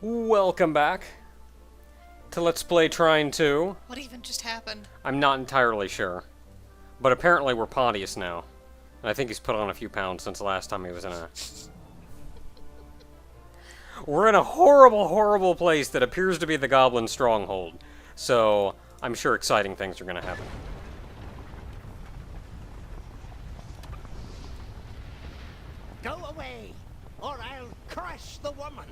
Welcome back to Let's Play Trine 2. What even just happened? I'm not entirely sure. But apparently we're Pontius now. And I think he's put on a few pounds since the last time he was in a... We're in a horrible, horrible place that appears to be the Goblin Stronghold. So, I'm sure exciting things are going to happen. Go away, or I'll crush the woman.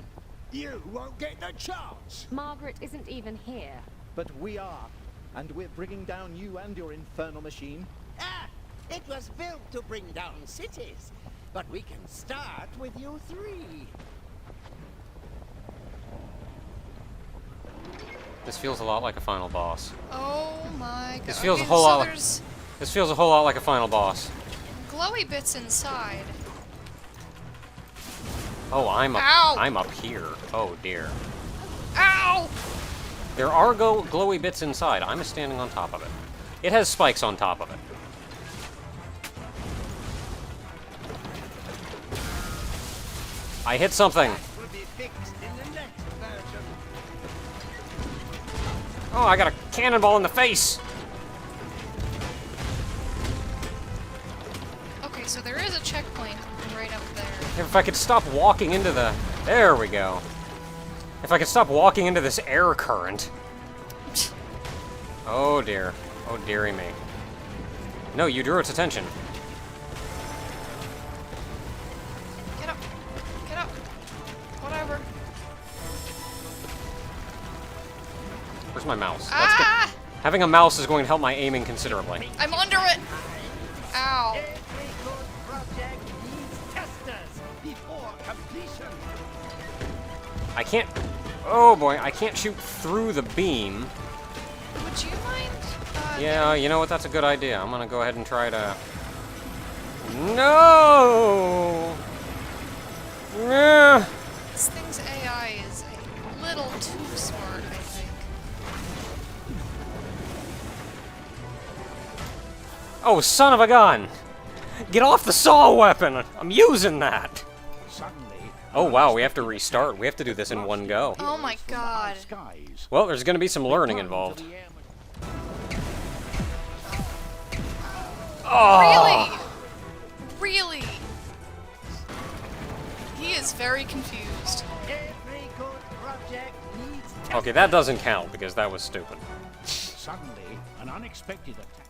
You won't get the chance. Margaret isn't even here. But we are, and we're bringing down you and your infernal machine. Ah, it was built to bring down cities, but we can start with you three. This feels a lot like a final boss. Oh my god. This feels Okay, a whole so lot like... there's This feels a whole lot like a final boss. glowy bits inside. Oh, I'm up. Ow! I'm up here. Oh dear. Ow! There are glowy bits inside. I'm standing on top of it. It has spikes on top of it. I hit something. Will be fixed in the next version. Oh, I got a cannonball in the face. Okay, so there is a checkpoint right up there. If I could stop walking into the... There we go. If I could stop walking into this air current. Oh dear. Oh dearie me. No, you drew its attention. Get up. Get up. Whatever. Where's my mouse? Ah! Having a mouse is going to help my aiming considerably. I'm under it! Ow. Every good project needs testers before completion. I can't... Oh boy, I can't shoot through the beam. Would you mind? Yeah, you know what? That's a good idea. I'm gonna go ahead and try to... No! Yeah. This thing's AI is a little too smart, I think. Oh, son of a gun! Get off the saw weapon! I'm using that! Suddenly, Oh wow, we have to restart. We have to do this in one go. Oh my god. skies. Well, there's gonna be some learning involved. Oh! Really? Really? He is very confused. Every good project needs testers. Okay, that doesn't count because that was stupid. Suddenly, an unexpected attack.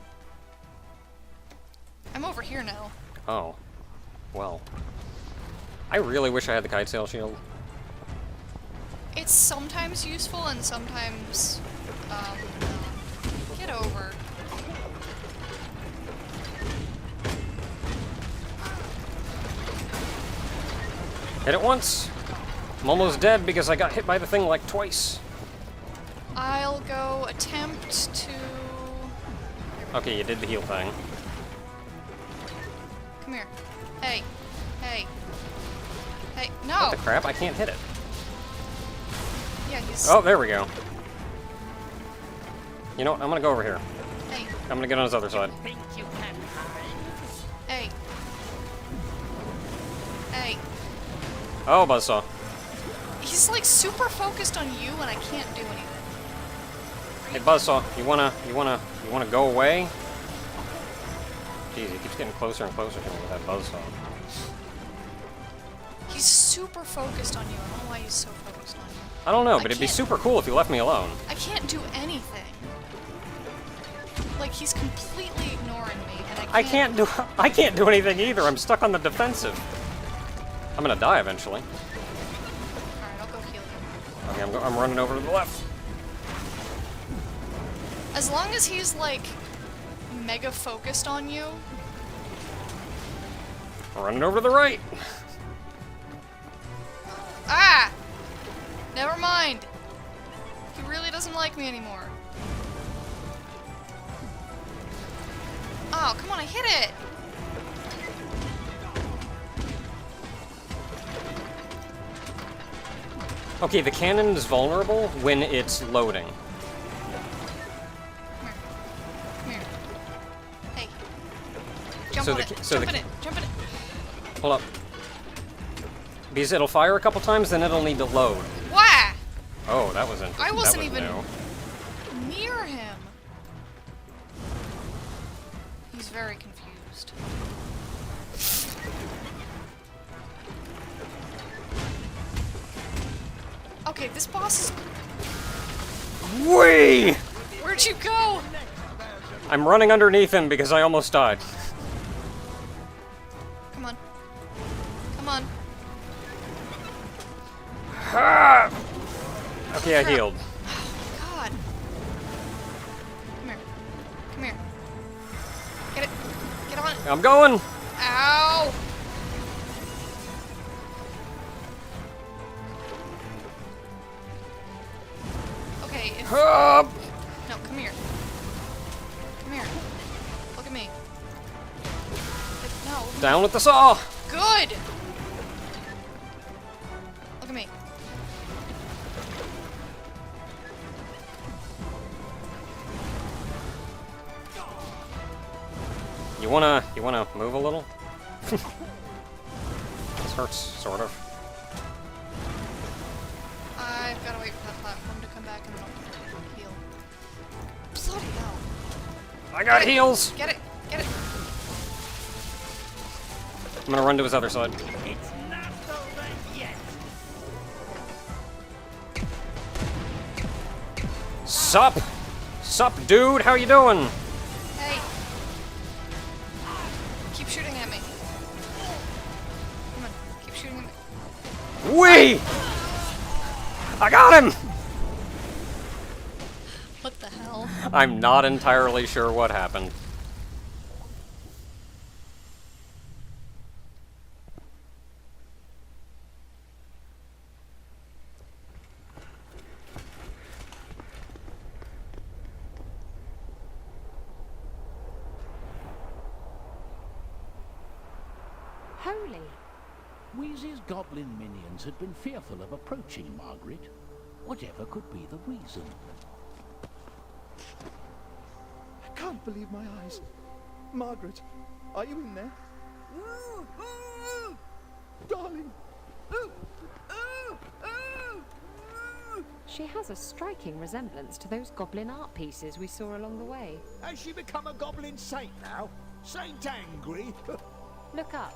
I'm over here now. Oh. Well. I really wish I had the kite sail shield. It's sometimes useful and sometimes, not. Get over. Hit it once. I'm almost dead because I got hit by the thing like twice. I'll go attempt to... Okay, you did the heal thing. Come here. Hey. Hey. Hey. No! What the crap? I can't hit it. Yeah, he's... Oh, there we go. You know what? I'm gonna go over here. Hey. I'm gonna get on his other side. Think you can hide? Hey. Hey. Oh, buzzsaw. He's like super focused on you and I can't do anything. Hey, buzzsaw, you wanna go away? Jeez, he keeps getting closer and closer to me with that buzzsaw. He's super focused on you. I don't know why he's so focused on you. I don't know, I but it'd be can't- super cool if you left me alone. I can't do anything. Like he's completely ignoring me, and I I can't do anything either. I'm stuck on the defensive. I'm gonna die eventually. Alright, I'll go heal him. Okay, I'm running over to the left. As long as he's like mega focused on you. Running over to the right. Ah! Never mind. He really doesn't like me anymore. Oh, come on, I hit it! Okay, the cannon is vulnerable when it's loading. Come here. Hey. Jump So on the it. ca- so Jump the in it. Jump in it. Hold up. Because it'll fire a couple times, then it'll need to load. Wah! Oh, that was interesting. I wasn't that was even new. near him. He's very confused. Okay, this boss is... Whee! Where'd you go? I'm running underneath him because I almost died. Come on. Come on. Okay, I healed. God. Come here. Come here. Get it. Get on it. I'm going! Ow! Okay, if... Up! No, come here. Come here. Look at me. No. Down with the saw! Good! Look at me. You wanna move a little? This hurts, sort of. I've gotta wait for that platform to come back and then I'll heal. Bloody hell. I got Get it. heals! Get it! Get it! I'm gonna run to his other side. It's not over yet. Sup? Sup, dude? How you doing? Hey! Keep shooting at me. Come on, keep shooting at me. Whee! I got him! What the hell? I'm not entirely sure what happened. Holy. Wheezy's goblin minions had been fearful of approaching Margaret. Whatever could be the reason? I can't believe my eyes. Margaret, are you in there? Darling! She has a striking resemblance to those goblin art pieces we saw along the way. Has she become a goblin saint now? Saint Angry? Look up.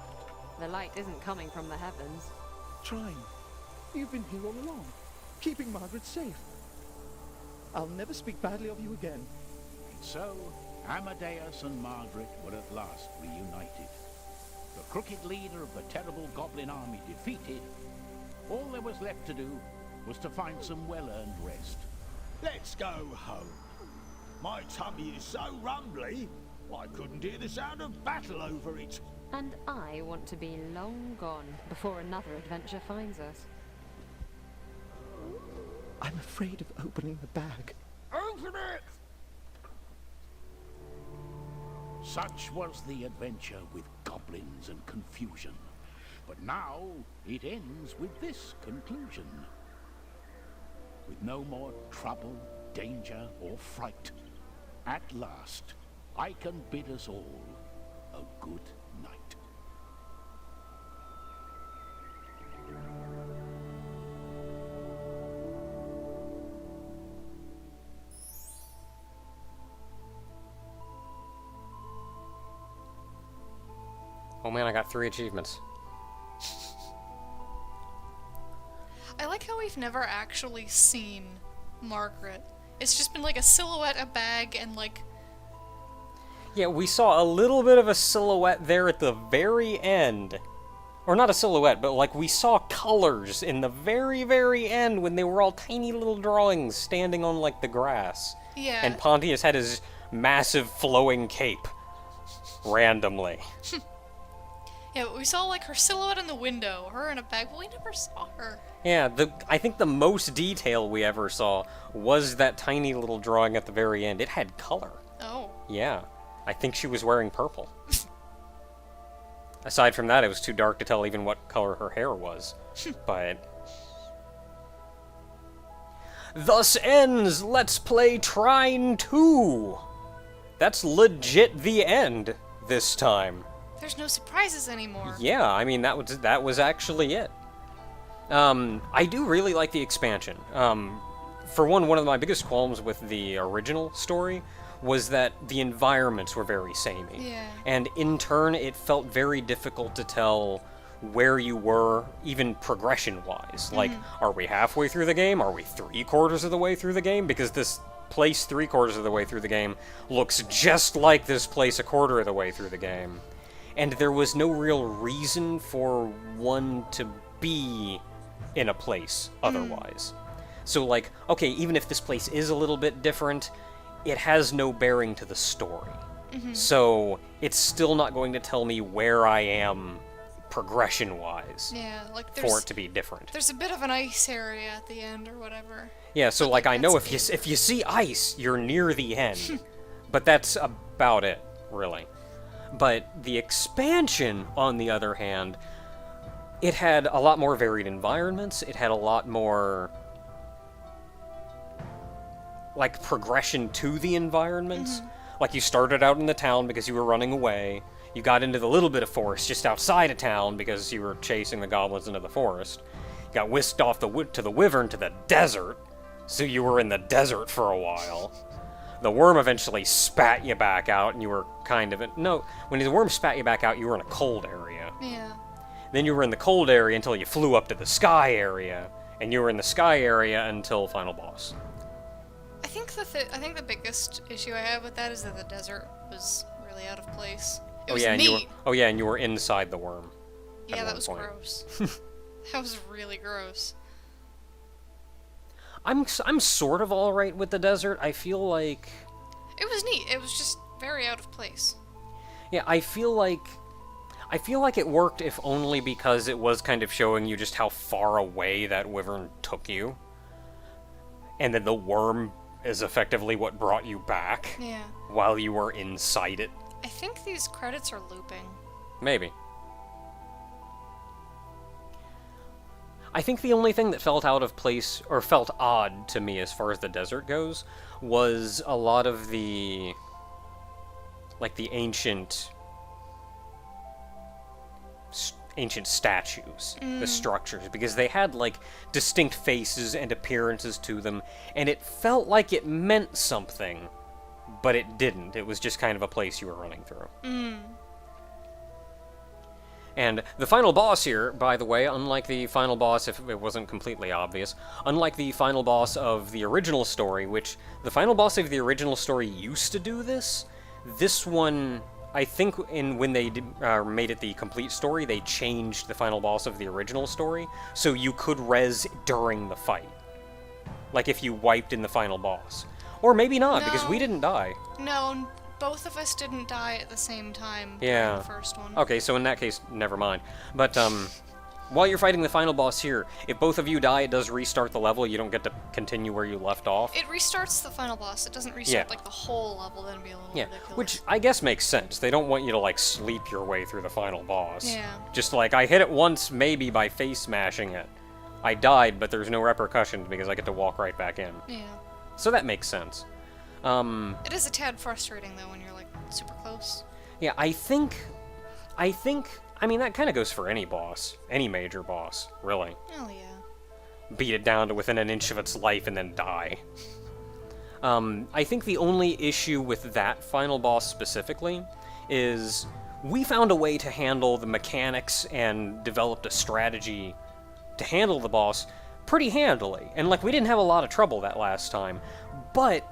The light isn't coming from the heavens. Trine, you've been here all along, keeping Margaret safe. I'll never speak badly of you again. And so, Amadeus and Margaret were at last reunited. The crooked leader of the terrible goblin army defeated, all there was left to do was to find some well-earned rest. Let's go home. My tummy is so rumbly, I couldn't hear the sound of battle over it. And I want to be long gone before another adventure finds us. I'm afraid of opening the bag. Open it! Such was the adventure with goblins and confusion. But now it ends with this conclusion. With no more trouble, danger, or fright, at last I can bid us all a good night. Oh man, I got 3 achievements. I like how we've never actually seen Margaret. It's just been like a silhouette, a bag, and like... Yeah, we saw a little bit of a silhouette there at the very end. Or not a silhouette, but like we saw colors in the very, very end when they were all tiny little drawings standing on like the grass. Yeah. And Pontius had his massive flowing cape. Randomly. Yeah, but we saw like her silhouette in the window, her in a bag, but we never saw her. Yeah, I think the most detail we ever saw was that tiny little drawing at the very end. It had color. Oh. Yeah. I think she was wearing purple. Aside from that, it was too dark to tell even what color her hair was. But... Thus ends Let's Play Trine 2! That's legit the end this time. There's no surprises anymore. Yeah, I mean, that was actually it. I do really like the expansion. for one of my biggest qualms with the original story was that the environments were very samey. Yeah. And in turn, it felt very difficult to tell where you were, even progression-wise. Like, are we halfway through the game? Are we 3/4 of the way through the game? Because this place 3/4 of the way through the game looks just like this place 1/4 of the way through the game. And there was no real reason for one to be in a place otherwise. So, like, okay, even if this place is a little bit different, it has no bearing to the story. So, it's still not going to tell me where I am progression-wise Yeah, like for it to be different. there's a bit of an ice area at the end or whatever. Yeah, so, but, like, I know if that's you see ice, you're near the end. But that's about it, really. But the expansion, on the other hand, it had a lot more varied environments. It had a lot more, like, progression to the environments. Like, you started out in the town because you were running away. You got into the little bit of forest just outside of town because you were chasing the goblins into the forest. You got whisked off to the wyvern to the desert, so you were in the desert for a while. The worm eventually spat you back out, and you were kind of... No, when the worm spat you back out, you were in a cold area. Yeah. Then you were in the cold area until you flew up to the sky area, and you were in the sky area until final boss. I think the biggest issue I have with that is that the desert was really out of place. It was neat. And you were inside the worm. at Yeah, that one was point. gross. That was really gross. I'm sort of all right with the desert. I feel like... It was neat. It was just very out of place. Yeah, I feel like it worked if only because it was kind of showing you just how far away that wyvern took you. And then the worm is effectively what brought you back Yeah. while you were inside it. I think these credits are looping. Maybe. I think the only thing that felt out of place, or felt odd to me as far as the desert goes, was a lot of the... like the ancient statues, the structures, because they had, like, distinct faces and appearances to them, and it felt like it meant something, but it didn't. It was just kind of a place you were running through. And the final boss here, by the way, unlike the final boss, if it wasn't completely obvious, unlike the final boss of the original story, which the final boss of the original story used to do this one, I think when they made it the complete story, they changed the final boss of the original story, so you could res during the fight. Like if you wiped in the final boss. Or maybe not, because we No. didn't die. No, both of us didn't die at the same time Yeah. during the first one. Okay, so in that case, never mind. But, while you're fighting the final boss here, if both of you die, it does restart the level. You don't get to continue where you left off. It restarts the final boss. It doesn't restart, Yeah. like, the whole level. That'd be a little Yeah, ridiculous. which I guess makes sense. They don't want you to, like, sleep your way through the final boss. Yeah. Just like, I hit it once, maybe by face smashing it. I died, but there's no repercussions because I get to walk right back in. Yeah. So that makes sense. It is a tad frustrating, though, when you're, like, super close. Yeah, I think, I mean, that kind of goes for any boss. Any major boss, really. Oh, yeah. Beat it down to within an inch of its life and then die. I think the only issue with that final boss specifically is we found a way to handle the mechanics and developed a strategy to handle the boss pretty handily. And, like, we didn't have a lot of trouble that last time. But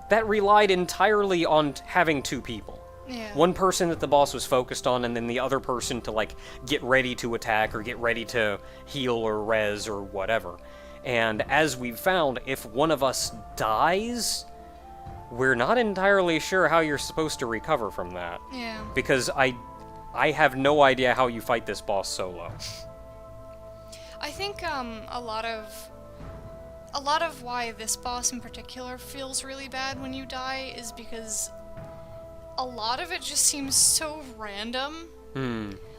that relied entirely on having two people. Yeah. One person that the boss was focused on, and then the other person to, like, get ready to attack or get ready to heal or res or whatever. And as we've found, if one of us dies, we're not entirely sure how you're supposed to recover from that. Yeah. Because I have no idea how you fight this boss solo. I think, a lot of why this boss in particular feels really bad when you die is because a lot of it just seems so random.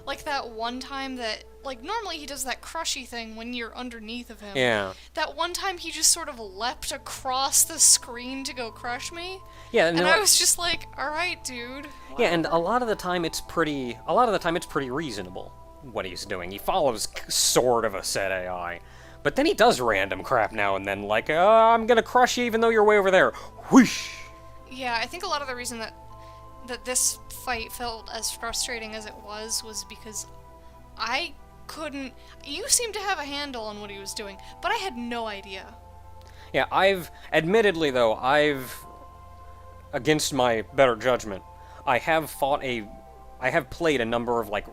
Like that one time that, like, normally he does that crushy thing when you're underneath of him. Yeah. That one time he just sort of leapt across the screen to go crush me. Yeah, And I was just like, alright, dude. Yeah, and a lot of the time it's pretty reasonable what he's doing. He follows sort of a set AI. But then he does random crap now and then, like, I'm gonna crush you even though you're way over there. Whoosh! Yeah, I think a lot of the reason that this fight felt as frustrating as it was because I couldn't... You seemed to have a handle on what he was doing, but I had no idea. Yeah, admittedly though, against my better judgment, I have played a number of, like,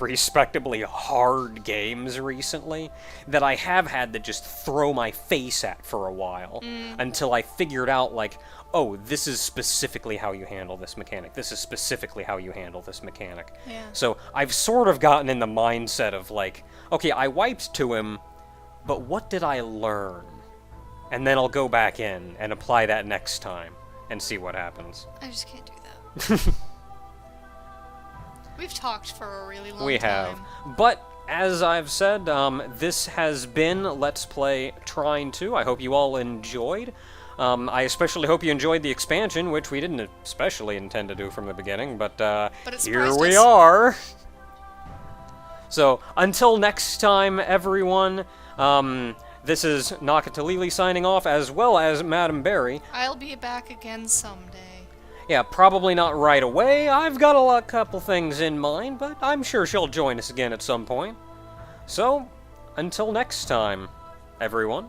respectably hard games recently that I have had to just throw my face at for a while until I figured out, like, oh, this is specifically how you handle this mechanic. This is specifically how you handle this mechanic. Yeah. So I've sort of gotten in the mindset of, like, okay, I wiped to him, but what did I learn? And then I'll go back in and apply that next time and see what happens. I just can't do that. We've talked for a really long time. We have. But, as I've said, this has been Let's Play Trine 2. I hope you all enjoyed. I especially hope you enjoyed the expansion, which we didn't especially intend to do from the beginning, but it here surprised we us. are. So, until next time, everyone, this is Nakatalili signing off, as well as Madam Berry. I'll be back again someday. Yeah, probably not right away. I've got a couple things in mind, but I'm sure she'll join us again at some point. So, until next time, everyone.